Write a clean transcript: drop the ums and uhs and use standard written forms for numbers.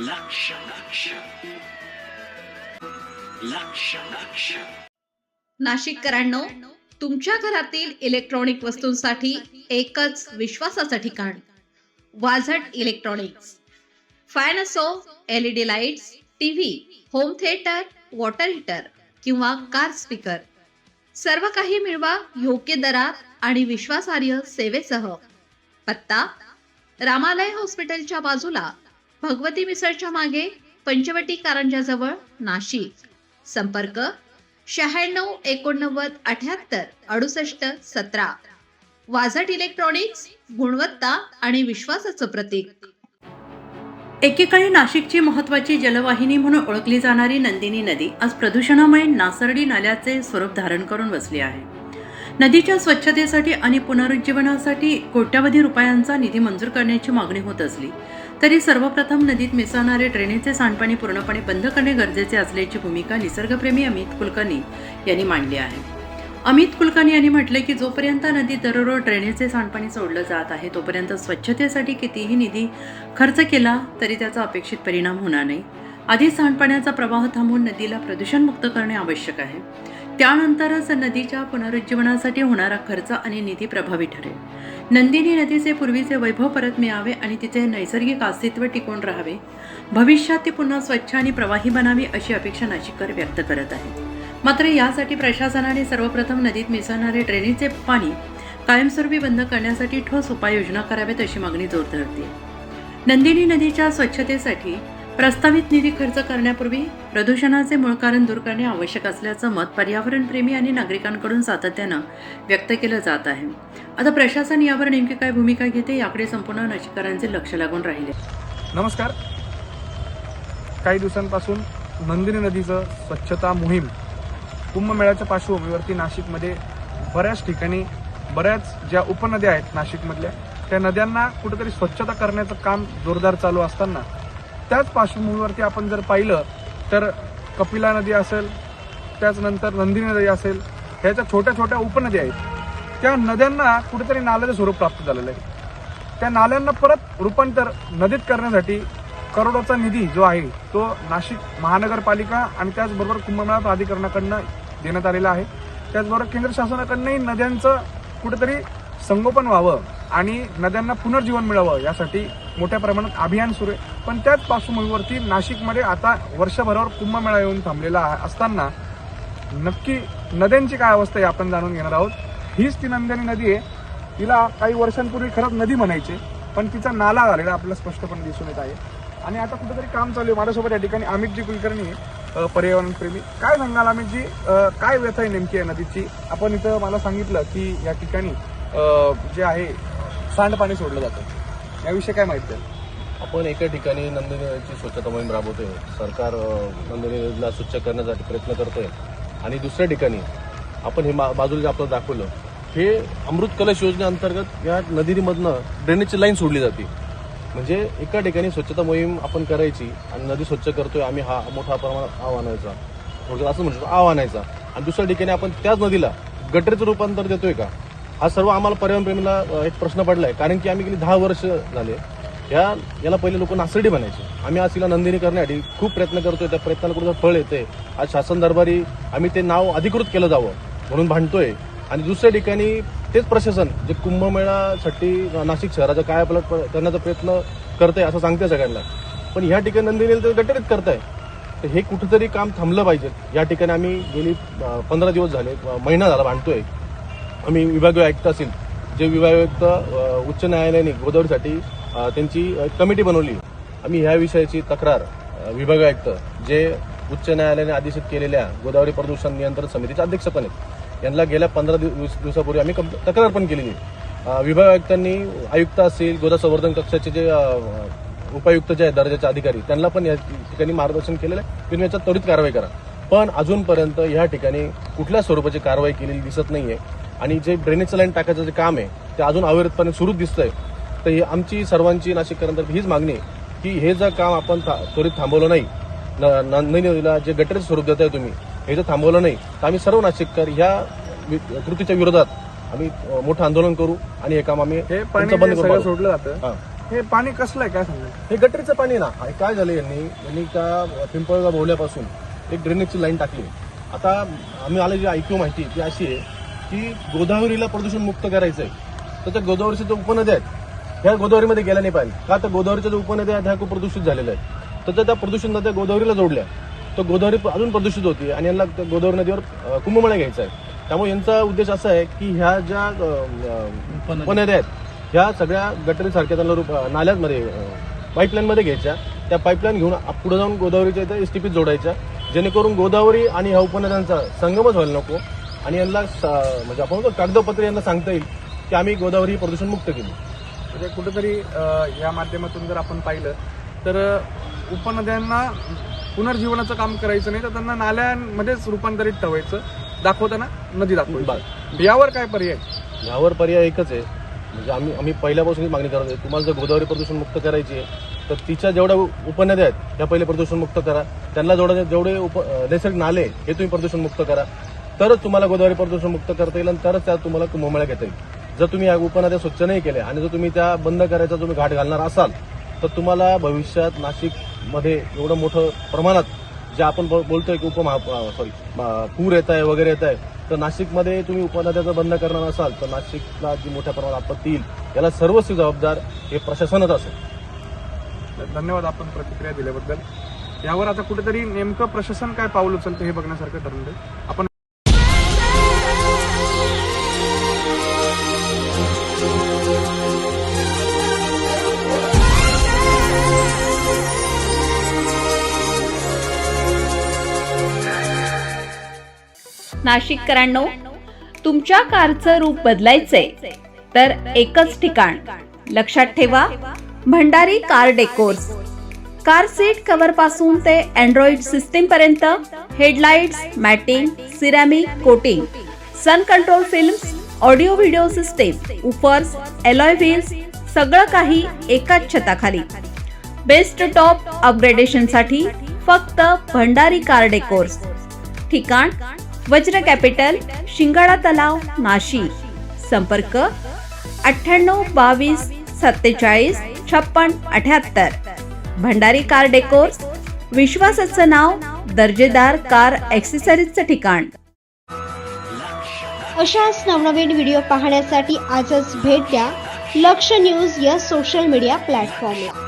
लक्ष लक्ष लक्ष लक्ष नाशिककरांनो, तुमच्या घरातील इलेक्ट्रॉनिक वस्तूंसाठी एकच विश्वासाचं ठिकाण वाझट इलेक्ट्रॉनिक्स. फॅन असो, LED lights, TV, home theatre, water heater किंवा कार स्पीकर, सर्व काही मिळवा योग्य दरात आणि विश्वासार्ह सेवेसह. पत्ता: रामालय हॉस्पिटलच्या बाजूला, भगवती मिसळच्या मागे, पंचवटी कारंजाजवळ, नाशिक. संपर्क: 96 89 78 68 17. वाझट इलेक्ट्रॉनिक्स, गुणवत्ता आणि विश्वासाचं प्रतीक. एकेकाळी नाशिकची महत्त्वाची जलवाहिनी म्हणून ओळखली जाणारी नंदिनी नदी आज प्रदूषणामुळे नासर्डी नाल्याचे स्वरूप धारण करून बसली आहे. नदीच्या स्वच्छतेसाठी आणि पुनरुज्जीवनासाठी कोट्यवधी रुपयांचा निधी मंजूर करण्याची मागणी होत असली तरी सर्वप्रथम नदीत मिसळणारे ड्रेनेजचे सांडपाणी पूर्णपणे बंद करणे गरजेचे असल्याची भूमिका निसर्गप्रेमी अमित कुलकर्णी यांनी मांडली आहे. अमित कुलकर्णी यांनी म्हटले की जोपर्यंत नदीत दररोज ड्रेनेजचे सांडपाणी सोडलं जात आहे तोपर्यंत स्वच्छतेसाठी कितीही निधी खर्च केला तरी त्याचा अपेक्षित परिणाम होणार नाही. आधी सांडपाण्याचा प्रवाह थांबवून नदीला प्रदूषणमुक्त करणे आवश्यक आहे. त्यानंतरच नदीच्या पुनरुज्जीवनासाठी होणारा खर्च आणि निधी प्रभावी ठरेल. नंदिनी नदीचे पूर्वीचे वैभव परत मिळावे आणि तिचे नैसर्गिक अस्तित्व टिकून राहावे. भविष्यात ती पुन्हा स्वच्छ आणि प्रवाही बनावी अशी अपेक्षा नाशिककर व्यक्त करत आहेत. मात्र यासाठी प्रशासनाने सर्वप्रथम नदीत मिसळणारे ड्रेनेजचे पाणी कायमस्वरूपी बंद करण्यासाठी ठोस उपाययोजना कराव्यात अशी मागणी जोर धरते. नंदिनी नदीच्या स्वच्छतेसाठी प्रस्तावित निधी खर्च करण्यापूर्वी प्रदूषणाचे मूळ कारण दूर करणे आवश्यक असल्याचं मत पर्यावरणप्रेमी आणि नागरिकांकडून सातत्यानं व्यक्त केलं जात आहे. आता प्रशासन यावर नेमकी काय भूमिका घेते याकडे संपूर्ण नाशिककरांचे लक्ष लागून राहिले. नमस्कार. काही दिवसांपासून नंदिनी नदीचं स्वच्छता मोहीम कुंभमेळ्याच्या पार्श्वभूमीवरती नाशिकमध्ये बऱ्याच ठिकाणी बऱ्याच ज्या उपनद्या आहेत नाशिकमधल्या त्या नद्यांना कुठेतरी स्वच्छता करण्याचं काम जोरदार चालू असताना त्याच पार्श्वभूमीवरती आपण जर पाहिलं तर कपिला नदी असेल, त्याचनंतर नंदिनी नदी असेल, ह्याच्या छोट्या छोट्या उपनद्या आहेत त्या नद्यांना कुठेतरी नाल्याचं स्वरूप प्राप्त झालेलं आहे. त्या नाल्यांना परत रूपांतर नदीत करण्यासाठी करोडोचा निधी जो आहे तो नाशिक महानगरपालिका आणि त्याचबरोबर कुंभमेळा प्राधिकरणाकडनं देण्यात आलेला आहे. त्याचबरोबर केंद्र शासनाकडनंही नद्यांचं कुठेतरी संगोपन व्हावं आणि नद्यांना पुनर्जीवन मिळावं यासाठी मोठ्या प्रमाणात अभियान सुरू आहे. पण त्याच पार्श्वभूमीवरती नाशिकमध्ये आता वर्षभरावर कुंभमेळा येऊन थांबलेला असताना नक्की नद्यांची काय अवस्था आहे आपण जाणून घेणार आहोत. हीच ती नंदिनी नदी आहे. तिला काही वर्षांपूर्वी खरंच नदी म्हणायचे पण तिचा नाला झालेला आपल्याला स्पष्टपणे दिसून येत आहे. आणि आता कुठेतरी काम चालू आहे. माझ्यासोबत या ठिकाणी अमितजी कुलकर्णी, पर्यावरणप्रेमी. काय सांगाल अमितजी, काय व्यथा आहे नेमकी आहे नदीची? आपण इथं मला सांगितलं की या ठिकाणी जे आहे सांडपाणी सोडलं जातं, याविषयी काय माहिती आहे? आपण एका ठिकाणी नंदिनी नदीची स्वच्छता मोहीम राबवतोय. सरकार नंदिनी नदीला स्वच्छ करण्यासाठी प्रयत्न करतोय आणि दुसऱ्या ठिकाणी आपण हे बाजूला जे आपलं दाखवलं हे अमृत कलश योजनेअंतर्गत या नदीमधनं ड्रेनेजची लाईन सोडली जाते. म्हणजे एका ठिकाणी स्वच्छता मोहीम आपण करायची आणि नदी स्वच्छ करतोय आम्ही, हा मोठा प्रमाणात आव्हानायचा, थोडक्यात असं म्हणतो आव्हानायचा, आणि दुसऱ्या ठिकाणी आपण त्याच नदीला गटरीचं रूपांतर देतोय का? हा सर्व आम्हाला पर्यावरणप्रेमीला एक प्रश्न पडलाय. कारण की आम्ही गेली 10 वर्ष झाले याला पहिले लोक नासर्डी बनायचे. आम्ही आज तिला नंदिनी करण्यासाठी खूप प्रयत्न करतोय. त्या प्रयत्नाला कुठं फळ येते. आज शासन दरबारी आम्ही ते नाव अधिकृत केलं जावं म्हणून भांडतोय. आणि दुसऱ्या ठिकाणी तेच प्रशासन जे कुंभमेळ्यासाठी नाशिक शहराचा कायापालट करण्याचा प्रयत्न करतंय असं सांगते सगळ्यांना, पण ह्या ठिकाणी नंदिनीला ते गटरीत करताय. तर हे कुठेतरी काम थांबलं पाहिजे. या ठिकाणी आम्ही गेली 15 दिवस झाले, महिना झाला भांडतोय. आम्ही विभागीय आयुक्त असेल, जे विभागीय आयुक्त उच्च न्यायालयाने गोदावरीसाठी त्यांची कमिटी बनवली. आम्ही ह्या विषयाची तक्रार विभागीय आयुक्त जे उच्च न्यायालयाने आदेशित केलेल्या गोदावरी प्रदूषण नियंत्रण समितीचे अध्यक्ष पण आहेत, यांना गेल्या 15 दिवसापूर्वी आम्ही तक्रार पण केलेली. विभागीय आयुक्तांनी आयुक्त असेल, गोदा संवर्धन कक्षाचे जे उपायुक्त जे आहेत दर्जाचे अधिकारी त्यांना पण या ठिकाणी मार्गदर्शन केलेलं आहे की याच्यात त्वरित कारवाई करा. पण अजूनपर्यंत या ठिकाणी कुठल्या स्वरूपाची कारवाई केलेली दिसत नाहीये. आणि जे ड्रेनेजचं लाईन टाकायचं जे काम आहे ते अजून अविरतपणे सुरूच दिसतंय. तर ही आमची सर्वांची नाशिककरांतर्फे हीच मागणी आहे की हे जर काम आपण त्वरित थांबवलं नाही, नंदिनी नदीला जे गटरीचं स्वरूप देताय तुम्ही, हे जर थांबवलं नाही तर आम्ही सर्व नाशिककर ह्या कृतीच्या विरोधात आम्ही मोठं आंदोलन करू आणि हे काम आम्ही हे पाणी सगळं सोडलं जातं हे पाणी कसलं आहे काय सांगा? हे गटरीचं पाणी ना. हे काय झालं यांनी त्या पिंपळगाव बोहल्यापासून एक ड्रेनेजची लाईन टाकली. आता आम्ही आले जी ऐकू माहिती ती अशी आहे की गोदावरीला प्रदूषण मुक्त करायचं आहे, तर त्या गोदावरीच्या ज्या उपनद्या आहेत ह्या गोदावरीमध्ये गेल्या नाही पाहिजे. का तर गोदावरीच्या ज्या उपनद्या आहेत ह्या खूप प्रदूषित झालेल्या आहेत. तर त्या प्रदूषित नद्या गोदावरीला जोडल्या तर गोदावरी अजून प्रदूषित होती आणि यांना गोदावरी नदीवर कुंभमेळा घ्यायचा आहे. त्यामुळे यांचा उद्देश असा आहे की ह्या ज्या उपनद्या आहेत ह्या सगळ्या गटरीसारख्या त्यांना नाल्यांमध्ये पाईपलाईनमध्ये घ्यायच्या. त्या पाईपलाईन घेऊन पुढे जाऊन गोदावरीच्या इथं एसटीपीत जोडायच्या, जेणेकरून गोदावरी आणि ह्या उपनद्यांचा संगमच व्हायला नको. आणि यांना म्हणजे आपण कागदपत्र यांना सांगता येईल की आम्ही गोदावरी प्रदूषण मुक्त केली. म्हणजे कुठेतरी या माध्यमातून जर आपण पाहिलं तर उपनद्यांना पुनर्जीवनाचं काम करायचं नाही तर त्यांना नाल्यांमध्येच रूपांतरित ठेवायचं, दाखवताना नदी दाखवायची. यावर काय पर्याय? यावर पर्याय एकच आहे, म्हणजे आम्ही पहिल्यापासूनच मागणी करत आहे. तुम्हाला जर गोदावरी प्रदूषण मुक्त करायची आहे तर तिच्या जेवढ्या उपनद्या आहेत त्या पहिले प्रदूषण मुक्त करा. त्यांना जेवढे नैसर्गिक नाले हे तुम्ही प्रदूषण मुक्त करा, तरच तुम्हाला गोदावरी प्रदूषण मुक्त करता येईल आणि तरच त्यात तुम्हाला कुंभमेळा घेता येईल. जर तुम्ही या उपनद्या स्वच्छ नाही केल्या आणि जर तुम्ही त्या बंद करायचा तुम्ही घाट घालणार असाल तर तुम्हाला भविष्यात नाशिकमध्ये एवढं मोठं प्रमाणात जे आपण बोलतोय की पूर येत आहे वगैरे येत आहे, तर नाशिकमध्ये तुम्ही उपनद्या जर बंद करणार असाल तर नाशिकला जी मोठ्या प्रमाणात आपत्ती येईल याला सर्वस्वी जबाबदार हे प्रशासनच असेल. धन्यवाद आपण प्रतिक्रिया दिल्याबद्दल. यावर आता कुठेतरी नेमकं प्रशासन काय पाऊल उचलतं हे बघण्यासारखं ठरलं. आपण नाशिककरांनो, तुमच्या कारचं रूप बदलायचंय तर एकच ठिकाण लक्षात ठेवा, Bhandari car decors. Car seat cover पासून ते अँड्रॉइड सिस्टीम पर्यंत, headlights, matting, ceramic coating, sun control films, audio video system, woofers, alloy wheels, सगळं काही एकाच छताखाली. बेस्ट टॉप अपग्रेडेशनसाठी फक्त भंडारी कार डेकोर्स. ठिकाण वज्र कॅपिटल, शिंगाडा तलाव, नाशिक. संपर्क 98 22 47 56 78. भंडारी कार डेकोर्स, विश्वासाचं नाव, दर्जेदार कार ॲक्सेसरीजचं ठिकाण. अशाच नवनवीन व्हिडिओ पाहण्यासाठी आजच भेट द्या लक्ष न्यूज या सोशल मीडिया प्लॅटफॉर्मला.